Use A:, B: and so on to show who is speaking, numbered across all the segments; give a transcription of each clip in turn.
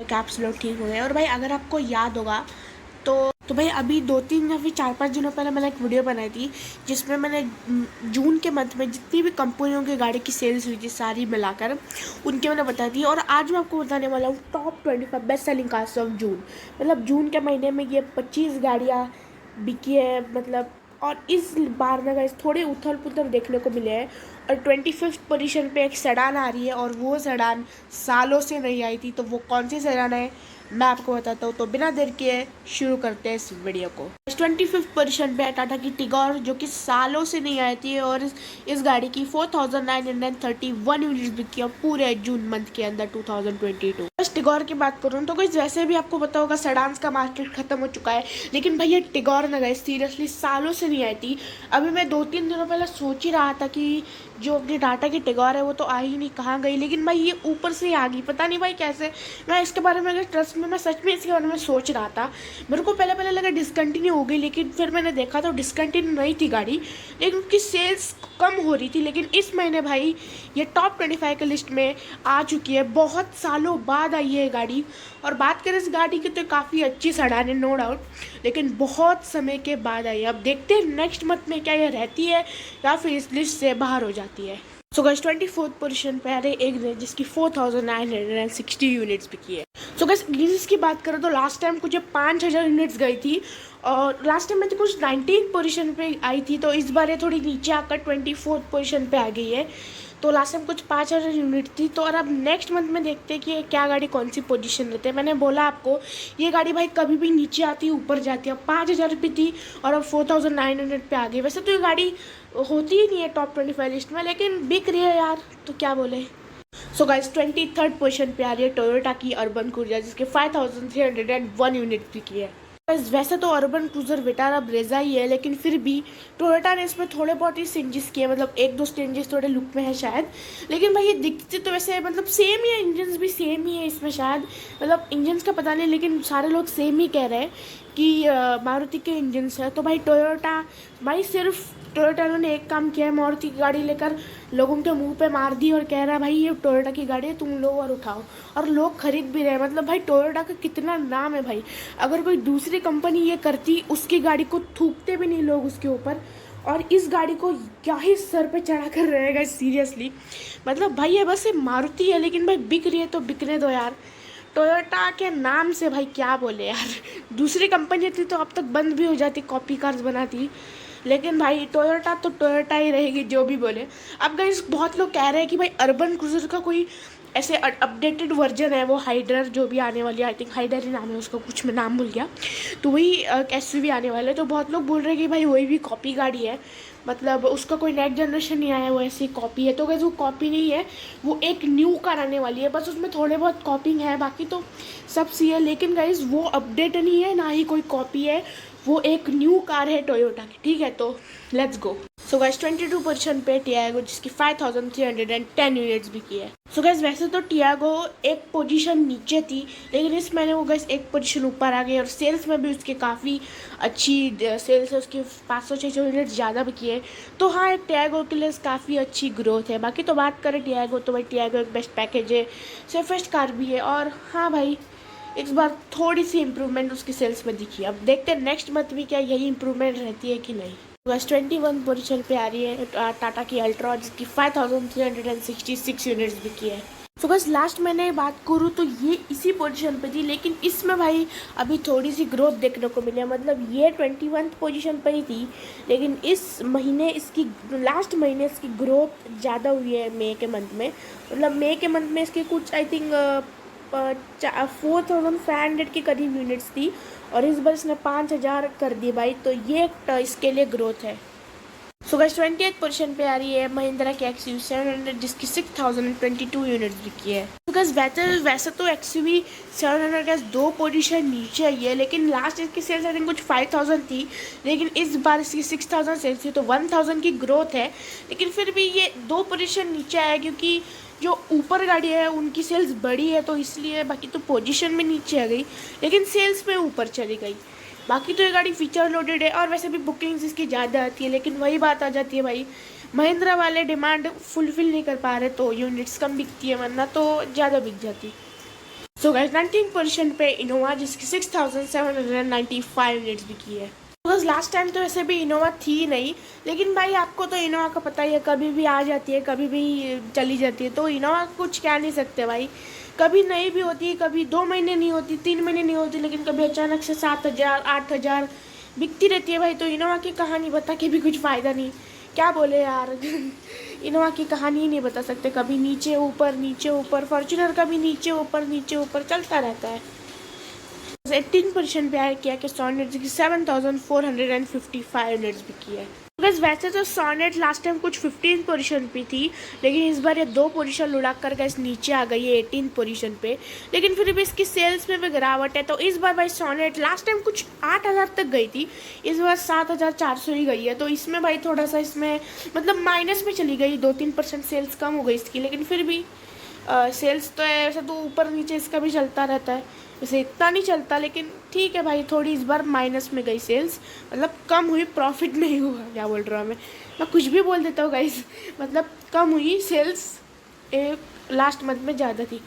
A: Caps लोग ठीक हो गए। और भाई अगर आपको याद होगा तो भाई अभी 2-3 या फिर 4-5 दिनों पहले मैंने एक वीडियो बनाई थी जिसमें मैंने जून के मंथ में जितनी भी कंपनियों की गाड़ी की सेल्स हुई थी सारी मिलाकर उनके मैंने बताई थी। और आज मैं आपको बताने वाला हूँ top 25 best selling cars of June. मतलब जून के महीने में ये 25 गाड़ियाँ बिकी है मतलब। और इस बार ना गाइस थोड़े उथल पुथल देखने को मिले हैं। और 25th पोजीशन पे एक सेडान आ रही है और वो सेडान सालों से नहीं आई थी। तो वो कौन सी सेडान है मैं आपको बताता हूँ। तो बिना देर के शुरू करते हैं इस वीडियो को। 25th पोजीशन पे है टाटा की टिगोर जो कि सालों से नहीं आई थी। और इस गाड़ी की 4931 यूनिट्स बिकी है पूरे जून मंथ के अंदर 2022। बस टिगोर की बात करूँ तो कुछ वैसे भी आपको पता होगा सेडान्स का मार्केट खत्म हो चुका है। लेकिन भाई ये टिगोर ना गई सीरियसली सालों से नहीं आई थी। अभी मैं 2-3 दिनों पहले सोच ही रहा था कि जो अपनी टाटा की टिगोर है वो तो आ ही नहीं, कहाँ गई। लेकिन भाई ये ऊपर से ही आ गई, पता नहीं भाई कैसे। मैं इसके बारे में अगर ट्रस्ट में मैं सच में इसके बारे में सोच रहा था। मेरे को पहले पहले लगा डिसकंटिन्यू हो गई, लेकिन फिर मैंने देखा तो डिसकंटिन्यू नहीं थी गाड़ी, लेकिन उसकी सेल्स कम हो रही थी। लेकिन इस महीने भाई ये टॉप 25 के लिस्ट में आ चुकी है। बहुत सालों बाद आई है गाड़ी। और बात करें इस गाड़ी की तो काफ़ी अच्छी सेडान है नो डाउट, लेकिन बहुत समय के बाद आई है। अब देखते हैं नेक्स्ट मंथ में क्या ये रहती है या फिर इस लिस्ट से बाहर हो जाती है। सो गाइस 24th पोजीशन पे आ रही एक रेंज जिसकी 4960 यूनिट्स बिकी है। सो गाइस यूनिट्स की बात करें तो लास्ट टाइम कुछ 5000 यूनिट्स गई थी और लास्ट टाइम में तो कुछ 19th पोजीशन पे आई थी। तो इस बार ये थोड़ी नीचे आकर 24th पोजीशन पे आ गई है। तो लास्ट टाइम कुछ 5000 यूनिट थी। तो और अब नेक्स्ट मंथ में देखते हैं कि क्या गाड़ी कौन सी पोजीशन रहती है। मैंने बोला आपको ये गाड़ी भाई कभी भी नीचे आती है ऊपर जाती है। 5000 रुपये थी और अब 4900 पे आ गई। वैसे तो ये गाड़ी होती ही नहीं है टॉप 25 लिस्ट में, लेकिन बिक रही है यार, तो क्या बोले। सो गाइस 23rd पोजीशन पे आ रही है टोयोटा की अर्बन क्रूजर जिसके 5301 यूनिट बिकी है। वैसे तो अर्बन क्रूजर विटारा ब्रेजा ही है, लेकिन फिर भी टोयोटा ने इसमें थोड़े बहुत ही चेंजेस किए। मतलब 1-2 चेंजेस थोड़े लुक में है शायद। लेकिन भाई ये दिखती तो वैसे मतलब सेम ही है, इंजन्स भी सेम ही है इसमें शायद। मतलब इंजन्स का पता नहीं, लेकिन सारे लोग सेम ही कह रहे हैं कि मारुति के इंजन्स है। तो भाई टोयोटा भाई सिर्फ टोयोटा ने एक काम किया है, मारुति की गाड़ी लेकर लोगों के मुंह पे मार दी और कह रहा है भाई ये टोयोटा की गाड़ी है, तुम लो और उठाओ। और लोग खरीद भी रहे हैं। मतलब भाई टोयोटा का कितना नाम है भाई। अगर कोई दूसरी कंपनी ये करती उसकी गाड़ी को थूकते भी नहीं लोग उसके ऊपर। और इस गाड़ी को क्या ही सर पे चढ़ा कर रहेगा सीरियसली। मतलब भाई ये बस ये मारुति है, लेकिन भाई बिक रही है तो बिकने दो यार। टोयोटा के नाम से भाई क्या बोले यार। दूसरी कंपनी थी तो अब तक बंद भी हो जाती, कॉपी कार्स बनाती। लेकिन भाई टोयोटा तो टोयोटा ही रहेगी जो भी बोले। अब गाइस बहुत लोग कह रहे हैं कि भाई अर्बन क्रूजर का कोई ऐसे अपडेटेड वर्जन है वो हाइडर जो भी आने वाली है। आई थिंक हाइडर ही नाम है उसका, कुछ मैं नाम भूल गया। तो वही एसयूवी आने वाला है। तो बहुत लोग बोल रहे हैं कि भाई वही भी कॉपी गाड़ी है, मतलब उसका कोई नेक्स्ट जनरेशन नहीं आया, वो ऐसी कॉपी है। तो गाइस वो कॉपी नहीं है, वो एक न्यू कार आने वाली है। बस उसमें थोड़े बहुत कॉपिंग है, बाकी तो सब सी है। लेकिन गाइस वो अपडेट नहीं है ना ही कोई कॉपी है, वो एक न्यू कार है टोयोटा की। ठीक है तो let's go. So guys 22 position पे टियागो जिसकी 5310 यूनिट्स बिकी है। सो गाइस वैसे तो टियागो एक पोजीशन नीचे थी, लेकिन इस महीने वो गाइस एक पोजीशन ऊपर आ गई। और सेल्स में भी उसकी काफ़ी अच्छी सेल्स है, उसकी 500-600 यूनिट्स ज़्यादा बिकी है। तो हाँ एक टियागो के लिए काफ़ी अच्छी ग्रोथ है। बाकी तो बात करें टियागो तो भाई टियागो एक बेस्ट पैकेज है, सेफेस्ट कार भी है। और हाँ भाई इस बार थोड़ी सी इम्प्रूवमेंट उसकी सेल्स में दिखी। अब देखते हैं नेक्स्ट मंथ भी क्या यही इम्प्रूवमेंट रहती है कि नहीं। बस 21 पोजीशन पे आ रही है टाटा की अल्ट्रा जिसकी 5366 यूनिट्स बिकी है। तो बस लास्ट मैंने बात करूँ तो ये इसी पोजीशन पे थी, लेकिन इसमें भाई अभी थोड़ी सी ग्रोथ देखने को मिली है। मतलब ये 21 पोजीशन पर ही थी, लेकिन इस महीने इसकी लास्ट महीने इसकी ग्रोथ ज़्यादा हुई है मई के मंथ में। मतलब मई के मंथ में इसकी कुछ आई थिंक 4500 के करीब यूनिट्स थी और इस बार इसने 5000 कर दी भाई। तो ये इसके लिए ग्रोथ है। सो गाइस 28th पोजीशन पे आ रही है महिंद्रा की XUV 700 जिसकी 6022 यूनिट्स बिकी है। तो गाइस वैसे तो XUV 700 का 2 पोजीशन नीचे आई है, लेकिन लास्ट इसकी सेल्स आई थिंक कुछ 5000 थी, लेकिन इस बार इसकी 6000 सेल्स थी। तो 1000 की ग्रोथ है, लेकिन फिर भी ये 2 पोजीशन नीचे आया क्योंकि जो ऊपर गाड़ी है उनकी सेल्स बड़ी है तो इसलिए। बाकी तो पोजीशन में नीचे आ गई, लेकिन सेल्स में ऊपर चली गई। बाकी तो ये गाड़ी फीचर लोडेड है और वैसे भी बुकिंग्स इसकी ज़्यादा आती है। लेकिन वही बात आ जाती है भाई, महिंद्रा वाले डिमांड फुलफिल नहीं कर पा रहे तो यूनिट्स कम बिकती है, वरना तो ज़्यादा बिक जाती। सो गाइस 19% पे इनोवा जिसकी 6,795 यूनिट्स बिकी है। बिकॉज लास्ट टाइम तो ऐसे भी इनोवा थी नहीं, लेकिन भाई आपको तो इनोवा का पता ही है, कभी भी आ जाती है कभी भी चली जाती है, तो इनोवा कुछ कह नहीं सकते भाई। कभी नहीं भी होती, कभी 2 महीने नहीं होती, 3 महीने नहीं होती, लेकिन कभी अचानक से 7,000 8,000 बिकती रहती है भाई। तो इनोवा की कहानी बता के भी कुछ फ़ायदा नहीं, क्या बोले यार। इनोवा की कहानी ही नहीं बता सकते, कभी नीचे ऊपर, फॉर्च्यूनर का भी नीचे ऊपर चलता रहता है। 18% पे आया किया कि सोनेट की 7,455 यूनिट्स बिकी है। बिकॉज वैसे तो सोनेट लास्ट टाइम कुछ 15 पोजीशन पे थी, लेकिन इस बार ये 2 पोजीशन लुढ़ा कर गैस नीचे आ गई है 18 पोजीशन पे। लेकिन फिर भी इसकी सेल्स में भी गिरावट है। तो इस बार भाई सोनेट लास्ट टाइम कुछ 8,000 तक गई थी, इस बार 7,400 ही गई है। तो इसमें भाई थोड़ा सा इसमें मतलब माइनस में चली गई, 2-3% सेल्स कम हो गई इसकी। लेकिन फिर भी सेल्स तो ऐसे तो ऊपर नीचे इसका भी चलता रहता है, वैसे इतना नहीं चलता, लेकिन ठीक है भाई। थोड़ी इस बार माइनस में गई सेल्स, मतलब कम हुई, प्रॉफिट नहीं हुआ। क्या बोल रहा हूँ मैं कुछ भी बोल देता हूँ गाइस, मतलब कम हुई सेल्स, लास्ट मंथ में ज़्यादा थी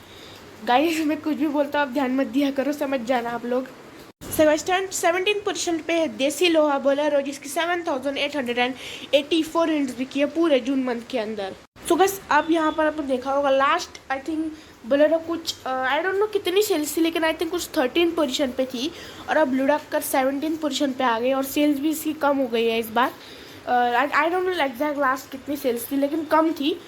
A: गाइस। मैं कुछ भी बोलता हूँ आप ध्यान मत दिया करो, समझ जाना आप लोग। 17% पे है देसी लोहा बोलेरो जिसकी 7,884 यूनिट्स बिकी है पूरे जून मंथ के अंदर। सो बस अब यहाँ पर आपने देखा होगा लास्ट आई थिंक बोलेरो कुछ आई डोंट नो कितनी सेल्स थी, लेकिन आई थिंक कुछ 13 पोजीशन पे थी और अब लुढ़क कर 17 पोजीशन पे आ गई और सेल्स भी इसकी कम हो गई है इस बार। I don't know exact last कितनी सेल्स थी, लेकिन कम थी।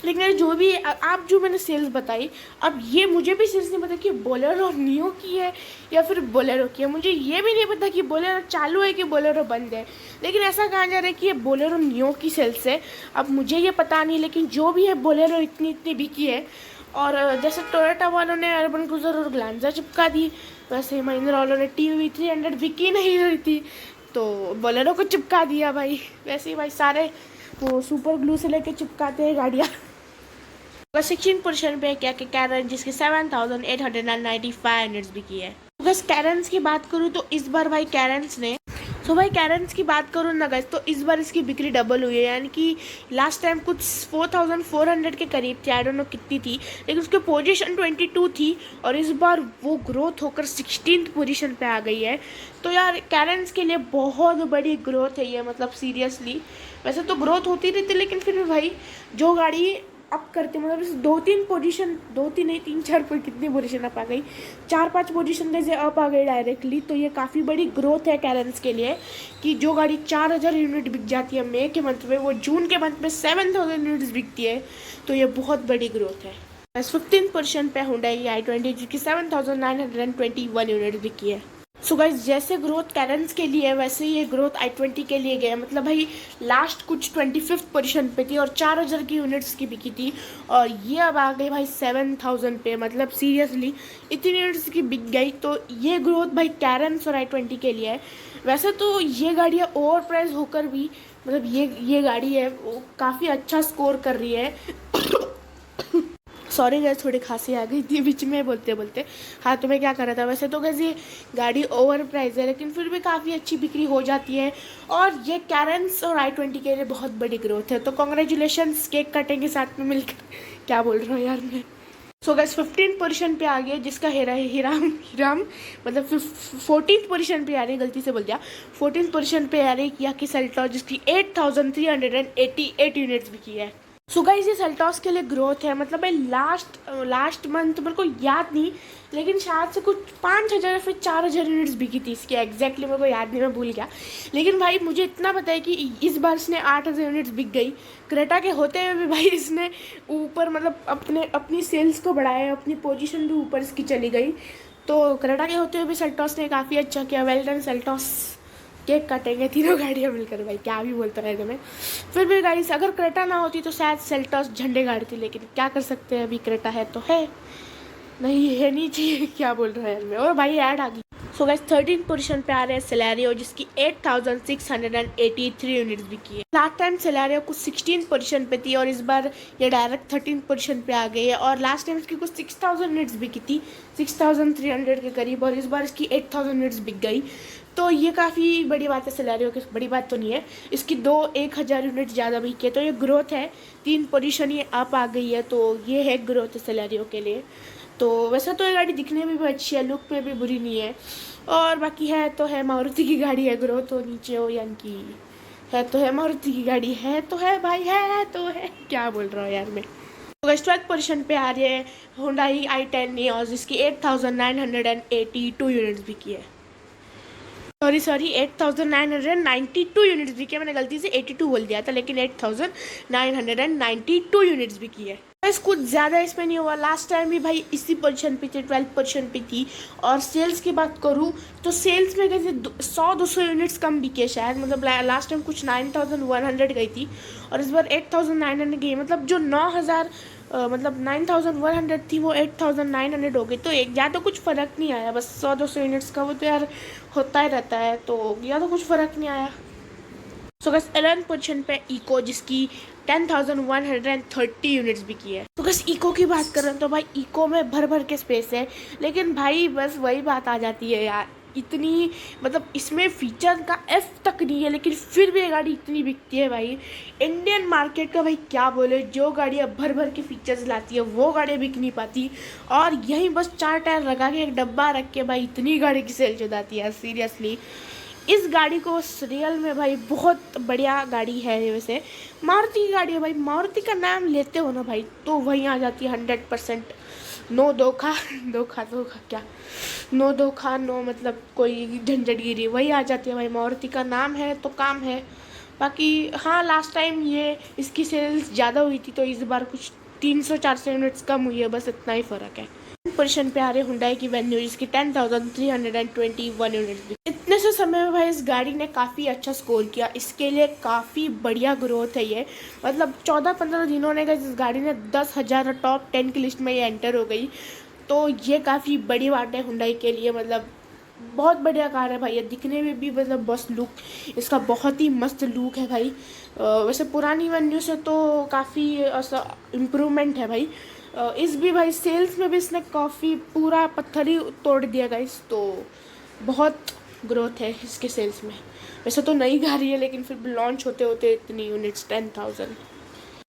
A: लेकिन जो भी आप जो मैंने सेल्स बताई, अब ये मुझे भी सेल्स नहीं पता कि बोलेरो नियो की है या फिर बोलेरो की है। मुझे ये भी नहीं पता कि बोलेरो चालू है कि बोलेरो बंद है, लेकिन ऐसा कहा जा रहा है कि ये बोलेरो नियो की सेल्स है। अब मुझे ये पता नहीं, लेकिन जो भी है बोलेरो इतनी बिकी है। और जैसे टोयोटा वालों ने अर्बन क्रूजर और ग्लांजा चिपका दी, वैसे महिंद्रा वालों ने टीवी 300 बिकी नहीं रही थी तो बोलेरो को चिपका दिया भाई। वैसे ही भाई सारे वो सुपर ग्लू से लेके चिपकाते हैं गाड़ियाँ। 16% पे क्या कि कैरन जिसकी 7,895 यूनिट्स बिकी है। अगर कैरन्स की बात करूँ तो इस बार भाई कैरन्स ने कैरन्स की बात करूँ ना गाइस, तो इस बार इसकी बिक्री डबल हुई है। यानी कि लास्ट टाइम कुछ 4,400 के करीब थी, आई डोंट नो कितनी थी, लेकिन उसकी पोजीशन 22 थी और इस बार वो ग्रोथ होकर 16th पोजीशन पे आ गई है। तो यार कैरन्स के लिए बहुत बड़ी ग्रोथ है ये, मतलब सीरियसली। वैसे तो ग्रोथ होती रहती, लेकिन फिर भी भाई जो गाड़ी अप करते मतलब इस 2-3 पोजीशन, 2-3 नहीं 3-4 कितनी पोजीशन अप आ गई, 4-5 पोजीशन जैसे अप आ गई डायरेक्टली। तो ये काफ़ी बड़ी ग्रोथ है कैरन्स के लिए कि जो गाड़ी 4,000 यूनिट बिक जाती है मई के मंथ में, वो जून के मंथ में 7,000 यूनिट्स बिकती है। तो ये बहुत बड़ी ग्रोथ है। 15% पे हुंडई i20 जिसकी 7,921 यूनिट बिकी है। सो गाइस जैसे ग्रोथ कैरन्स के लिए वैसे ये ग्रोथ i20 के लिए गया। मतलब भाई लास्ट कुछ 25th पोजीशन पे थी और 4,000 की यूनिट्स की बिकी थी और ये अब आ गई भाई 7,000 पे। मतलब सीरियसली इतनी यूनिट्स की बिक गई। तो ये ग्रोथ भाई कैरन्स और i20 के लिए है। वैसे तो ये गाड़ियाँ ओवर प्राइस होकर भी मतलब ये गाड़ी है वो काफ़ी अच्छा स्कोर कर रही है। सॉरी गैस थोड़ी खांसी आ गई थी बीच में बोलते बोलते। हाँ तो मैं क्या कर रहा था, वैसे तो गैस ये गाड़ी ओवर प्राइस है लेकिन फिर भी काफ़ी अच्छी बिक्री हो जाती है और ये कैरन्स और i20 के लिए बहुत बड़ी ग्रोथ है। तो कॉन्ग्रेचुलेशंस, केक कटेंगे साथ में मिलकर। क्या बोल रहा हूँ यार मैं। सो गैस 15% पे आ गया जिसका हिराम मतलब 14th पोजीशन पे आ रही, गलती से बोल दिया, 14th पोजीशन पे आ रही किया कि सेल्टॉस जिसकी 8,388 यूनिट्स बिकी है। सो गाइस ये सेल्टॉस के लिए ग्रोथ है। मतलब भाई लास्ट मंथ मेरे को याद नहीं, लेकिन शायद से कुछ 5,000 या फिर 4,000 यूनिट्स बिकी थी इसकी, एग्जैक्टली मेरे को याद नहीं, मैं भूल गया। लेकिन भाई मुझे इतना पता है कि इस बार इसने 8,000 यूनिट्स बिक गई। क्रेटा के होते हुए भी भाई इसने ऊपर मतलब अपनी सेल्स को बढ़ाया, अपनी पोजीशन भी ऊपर इसकी चली गई। तो क्रेटा के होते हुए भी सेल्टॉस ने काफ़ी अच्छा किया। वेल डन सेल्टॉस, केक काटेंगे तीनों गाड़ियाँ मिलकर। भाई क्या भी बोलता रहेगा मैं। फिर भी गाइस अगर क्रेटा ना होती तो शायद सेल्टॉस झंडे गाड़ती, लेकिन क्या कर सकते हैं, अभी क्रेटा है तो है, नहीं है नहीं चाहिए। क्या बोल रहा है मैं। और भाई ऐड आ गई। सो गाइस 13 पोजीशन पे आ रहे हैं सेलेरियो जिसकी 8,683 यूनिट्स बिकी है। लास्ट टाइम सेलेरियो कुछ 16 पोजीशन पे थी और इस बार ये डायरेक्ट 13 पोजीशन पे आ गई है। और लास्ट टाइम इसकी कुछ 6,000 यूनिट्स बिकी थी, 6,300 के करीब, और इस बार इसकी 8,000 यूनिट्स बिक गई। तो ये काफ़ी बड़ी बात है सेलेरियो की, बड़ी बात तो नहीं है। इसकी 1,000 यूनिट ज़्यादा बिकी है, तो ये ग्रोथ है। 3 पोजीशन ये अप आ गई है, तो ये है ग्रोथ सेलेरियो के लिए। तो वैसे तो ये गाड़ी दिखने में भी अच्छी है, लुक में भी बुरी नहीं है। और बाकी है तो है मारुति की गाड़ी है, ग्रोथ हो नीचे हो यानी है तो है मारुति की गाड़ी, है तो है भाई, है तो है, क्या बोल रहा हूँ यार मैं। तो 12th पोजीशन पे आ रही है Hyundai i10 Neos, जिसकी 8,982 यूनिट्स बिकी है। सॉरी 8,992 यूनिट्स बिकी है, मैंने गलती से 82 बोल दिया था, लेकिन 8,992 यूनिट्स बिकी है। बस कुछ ज़्यादा इसमें नहीं हुआ, लास्ट टाइम भी भाई इसी पोजीशन पे थी, 12th पोजीशन पे थी। और सेल्स की बात करूँ तो सेल्स में कैसे 100-200 यूनिट्स कम बिके शायद, मतलब लास्ट टाइम कुछ 9,100 गई थी और इस बार 8,900 गई, मतलब जो 9,000 मतलब 9,100 थी वो 8,900 हो गई। तो एक ज़्यादा कुछ फ़र्क नहीं आया, बस 100-200 यूनिट्स का वो तो यार होता ही रहता है, तो ज़्यादा कुछ फ़र्क नहीं आया। सो बस 11th पोजीशन पे इको, जिसकी 10,130 यूनिट्स भी की है। तो बस इको की बात करें तो भाई इको में भर भर के स्पेस है, लेकिन भाई बस वही बात आ जाती है यार, इतनी मतलब इसमें फीचर का एफ तक नहीं है, लेकिन फिर भी ये गाड़ी इतनी बिकती है भाई। इंडियन मार्केट का भाई क्या बोले, जो गाड़ियाँ भर भर के फीचर्स लाती है वो गाड़ियाँ बिक नहीं पाती, और यहीं बस 4 टायर लगा के एक डब्बा रख के भाई इतनी गाड़ी की सेल हो जाती है सीरियसली। इस गाड़ी को रियल में भाई बहुत बढ़िया गाड़ी है। वैसे मारुति की गाड़ी है भाई, मारुति का नाम लेते हो ना भाई तो वहीं आ जाती है 100%। नो धोखा धोखा क्या, नो धोखा, नो मतलब कोई झंझटगिरी, वही आ जाती है भाई। मारुति का नाम है तो काम है। बाकी हाँ, लास्ट टाइम ये इसकी सेल्स ज़्यादा हुई थी, तो इस बार कुछ 300-400 यूनिट्स कम हुई है, बस इतना ही फ़र्क है। पोजीशन पे आ रहे Hyundai की वेन्यू, जिसकी 10,321 यूनिट्स। इतने से समय में भाई इस गाड़ी ने काफ़ी अच्छा स्कोर किया, इसके लिए काफ़ी बढ़िया ग्रोथ है ये, मतलब 14-15 दिनों ने इस गाड़ी ने 10,000 टॉप 10 की लिस्ट में ये एंटर हो गई, तो ये काफ़ी बड़ी बात है Hyundai के लिए। मतलब बहुत बढ़िया कार है भाई, ये दिखने में भी मतलब बस लुक इसका बहुत ही मस्त लुक है भाई। वैसे पुरानी वेन्यू से तो काफ़ी ऐसा इम्प्रूवमेंट है भाई। इस भी भाई सेल्स में भी इसने काफ़ी पूरा पत्थर ही तोड़ दिया गाइस, तो बहुत ग्रोथ है इसके सेल्स में। वैसे तो नई गाड़ी है, लेकिन फिर लॉन्च होते होते इतनी यूनिट्स 10,000।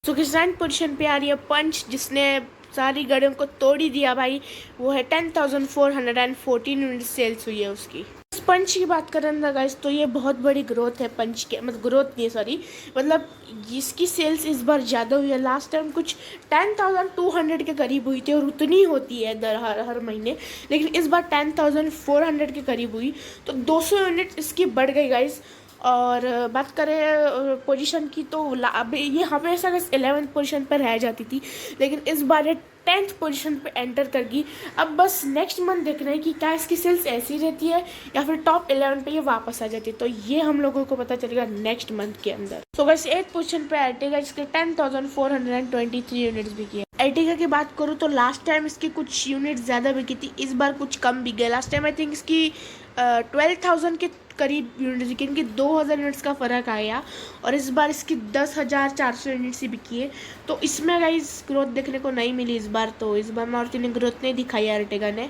A: तो किसान पोजीशन पे आ रही है पंच, जिसने सारी गाड़ियों को तोड़ ही दिया भाई, वो है 10,414 यूनिट सेल्स हुई है उसकी। पंच की बात करें ना गाइस, तो ये बहुत बड़ी ग्रोथ है पंच के, मतलब ग्रोथ नहीं सॉरी, मतलब इसकी सेल्स इस बार ज़्यादा हुई है। लास्ट टाइम कुछ 10,200 के करीब हुई थी, और उतनी होती है हर महीने, लेकिन इस बार 10,400 के करीब हुई, तो 200 यूनिट इसकी बढ़ गई गाइस। और बात करें पोजीशन की, तो अब ये हमेशा 11th पोजीशन पर रह जाती थी, लेकिन इस बार ये 10th पोजीशन पे एंटर कर गई। अब बस नेक्स्ट मंथ देखना है कि क्या इसकी सेल्स ऐसी रहती है या फिर टॉप 11 पे ये वापस आ जाती है, तो ये हम लोगों को पता चलेगा नेक्स्ट मंथ के अंदर। तो बस 8th पोजीशन पे Ertiga, इसके 10,423 यूनिट्स बिकी है। Ertiga की बात करूँ तो लास्ट टाइम इसकी कुछ यूनिट ज़्यादा बिकी थी, इस बार कुछ कम बिक गए। लास्ट टाइम आई थिंक इसकी 12,000 के करीब यूनिट्स बिकी, इनकी 2,000 यूनिट्स का फ़र्क आया, और इस बार इसकी 10,400 यूनिट्स ही बिकी है। तो इसमें गाइस ग्रोथ देखने को नहीं मिली इस बार, तो इस बार मारुति ने ग्रोथ नहीं दिखाई है Ertiga ने।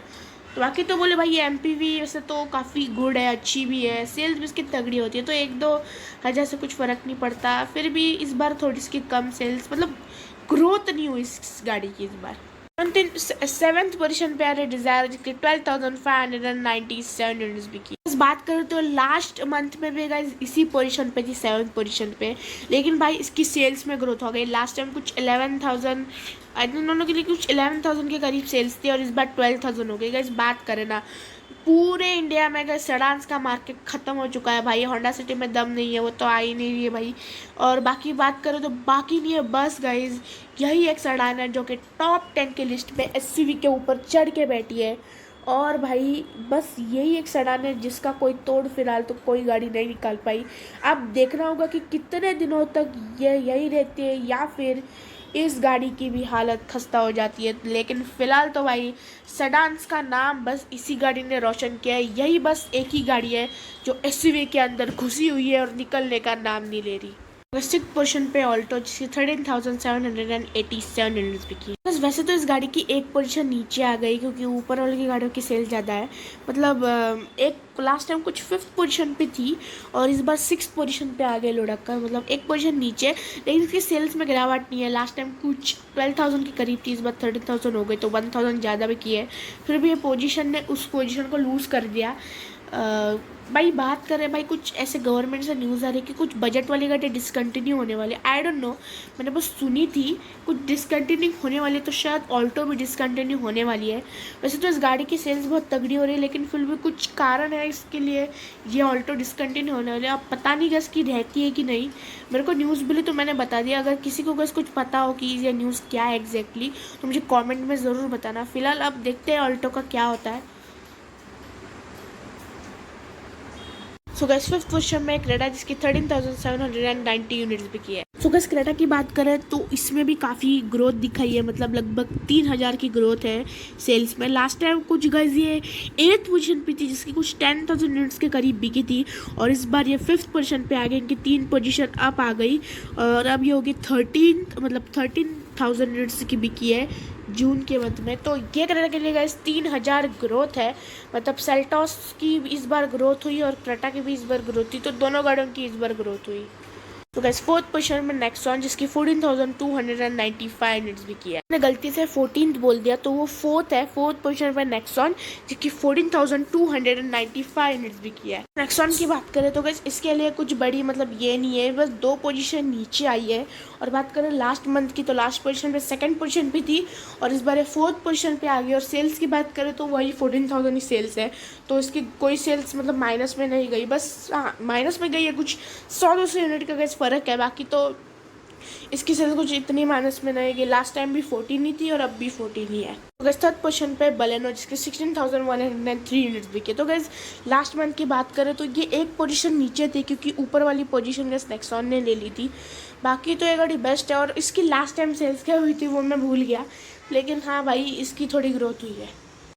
A: तो बाकी तो बोले भाई ये MPV वैसे तो काफ़ी गुड है, अच्छी भी है, सेल्स भी इसकी तगड़ी होती है, तो 1-2 हज़ार से कुछ फ़र्क नहीं पड़ता। फिर भी इस बार थोड़ी इसकी कम सेल्स, मतलब ग्रोथ नहीं हुई इस गाड़ी की इस बार। 7th पोजीशन पे आ रहे डिज़ायर, जिसके 12,597 यूनिट्स बिकी। इस बात करूँ तो लास्ट मंथ में भी गाइस इसी पोजीशन पे थी, 7th पोजीशन पे, लेकिन भाई इसकी सेल्स में ग्रोथ हो गई। लास्ट टाइम कुछ 11,000 आई थिंक दोनों के लिए कुछ 11,000 के करीब सेल्स थी, और इस बार 12,000 हो गई। गाइस बात करें ना, पूरे इंडिया में अगर सेडान्स का मार्केट ख़त्म हो चुका है भाई, होंडा सिटी में दम नहीं है, वो तो आ ही नहीं रही है भाई। और बाकी बात करो तो बाकी नहीं है, बस गाइज यही एक सेडान है जो कि टॉप 10 के लिस्ट में SUV के ऊपर चढ़ के बैठी है। और भाई बस यही एक सेडान है जिसका कोई तोड़ फिलहाल तो कोई गाड़ी नहीं निकाल पाई। अब देखना होगा कि कितने दिनों तक ये यही रहती है, या फिर इस गाड़ी की भी हालत खस्ता हो जाती है। लेकिन फ़िलहाल तो भाई सेडान्स का नाम बस इसी गाड़ी ने रोशन किया है। यही बस एक ही गाड़ी है जो SUV के अंदर घुसी हुई है और निकलने का नाम नहीं ले रही। 6th पोजीशन पे ऑल्टो, जिसकी 13,787 यूनिट्स बिकी। बस वैसे तो इस गाड़ी की एक पोजीशन नीचे आ गई क्योंकि ऊपर वाले की गाड़ियों की सेल ज़्यादा है। मतलब एक लास्ट टाइम कुछ 5th पोजीशन पे थी और इस बार 6th पोजीशन पे आ गई लुढ़क कर, मतलब एक पोजीशन नीचे। लेकिन इसकी सेल्स में गिरावट नहीं है। लास्ट टाइम कुछ 12,000 के करीब थी, इस बार 13,000 हो गई, तो 1,000 ज़्यादा भी की है। फिर भी ये पोजीशन ने उस पोजीशन को लूज़ कर दिया। भाई बात करें भाई, कुछ ऐसे गवर्नमेंट से न्यूज़ आ रही है कि कुछ बजट वाली गाड़ी डिसकंटिन्यू होने वाली। आई डोंट नो, मैंने बस सुनी थी कुछ डिसकंटिन्यू होने वाली है, तो शायद ऑल्टो भी डिसकंटिन्यू होने वाली है। वैसे तो इस गाड़ी की सेल्स बहुत तगड़ी हो रही है, लेकिन फिर भी कुछ कारण है इसके लिए ये ऑल्टो डिसकंटिन्यू होने वाली है। अब पता नहीं गैस की रहती है कि नहीं, मेरे को न्यूज़ मिली तो मैंने बता दिया। अगर किसी को गैस कुछ पता हो कि ये न्यूज़ क्या है एग्जैक्टली, तो मुझे कॉमेंट में ज़रूर बताना। फिलहाल अब देखते हैं ऑल्टो का क्या होता है। सो गैस 5th पोजीशन में क्रेटा जिसकी 13,790 यूनिट्स बिकी है। सो गैस क्रेटा की बात करें तो इसमें भी काफ़ी ग्रोथ दिखाई है, मतलब लगभग 3,000 की ग्रोथ है सेल्स में। लास्ट टाइम कुछ गैस ये 8th पोजीशन पे थी जिसकी कुछ 10,000 यूनिट्स के करीब बिकी थी, और इस बार ये 5th पोजीशन पे आ गई, इनकी 3 पोजीशन अप आ गई और अब ये होगी 13,000 यूनिट्स की बिकी है जून के मंथ में। तो ये करने के लिए गाइस 3,000 ग्रोथ है। मतलब सेल्टॉस की इस बार ग्रोथ हुई और क्रेटा की भी इस बार ग्रोथ हुई, तो दोनों गाड़ियों की इस बार ग्रोथ हुई। तो गाइस 4th पोजीशन में नेक्सॉन जिसकी 14,295 यूनिट्स भी की है। मैंने गलती से 14th बोल दिया, तो वो 4th है। 4th पोजीशन में नेक्सॉन जिसकी 14,295 यूनिट्स भी की है। नेक्सॉन की बात करें तो गाइस इसके लिए कुछ बड़ी मतलब ये नहीं है, बस 2 पोजीशन नीचे आई है। और बात करें लास्ट मंथ की, तो लास्ट पोजीशन पे 2nd पोजीशन पे थी और इस बार 4th पोजीशन पे आ गई। और सेल्स की बात करें तो वही 14,000 ही सेल्स है, तो इसकी कोई सेल्स मतलब माइनस में नहीं गई। बस हाँ, माइनस में गई है कुछ 100-200 यूनिट का गैस फ़र्क है, बाकी तो इसकी सेल्स कुछ इतनी माइनस में नहीं गई। लास्ट टाइम भी 14 ही थी और अब भी 14 ही है। तो गैस 3rd पोजीशन पे बलेनो जिसके 16,103 यूनिट्स बिके। तो गैस लास्ट मंथ की बात करें तो ये एक पोजीशन नीचे थी क्योंकि ऊपर वाली पोजीशन गैस नेक्सॉन ने ले ली थी। बाकी तो ये गाड़ी बेस्ट है, और इसकी लास्ट टाइम सेल्स क्या हुई थी वो मैं भूल गया, लेकिन हाँ भाई इसकी थोड़ी ग्रोथ हुई है।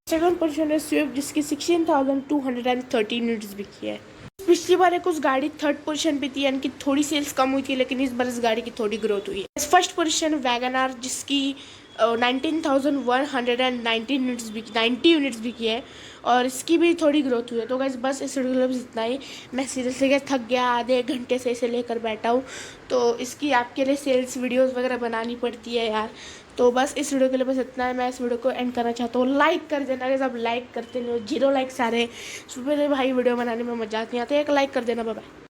A: 2nd पोजीशन है स्विफ्ट जिसकी 16,213 यूनिट्स बिकी है। पिछली बार एक उस गाड़ी 3rd पोजीशन पे थी, यानी कि थोड़ी सेल्स कम हुई थी, लेकिन इस बार इस गाड़ी की थोड़ी ग्रोथ हुई है। 1st पोजीशन वैगन आर जिसकी 19,119 यूनिट्स बिकी, 90 यूनिट्स बिकी है और इसकी भी थोड़ी ग्रोथ हुई है। तो गैस बस इस वीडियो में इतना ही। मैं सीरियसली गैस थक गया, आधे एक घंटे से इसे लेकर बैठा हूँ, तो इसकी आपके लिए सेल्स वीडियोस वगैरह बनानी पड़ती है यार। तो बस इस वीडियो के लिए बस इतना है। मैं इस वीडियो को एंड करना चाहता हूँ। लाइक कर देना गैस, आप लाइक करते नहीं हो, 0 लाइक्स आ रहे हैं। सुबह भाई वीडियो बनाने में मजा नहीं आता, एक लाइक कर देना। Bye bye.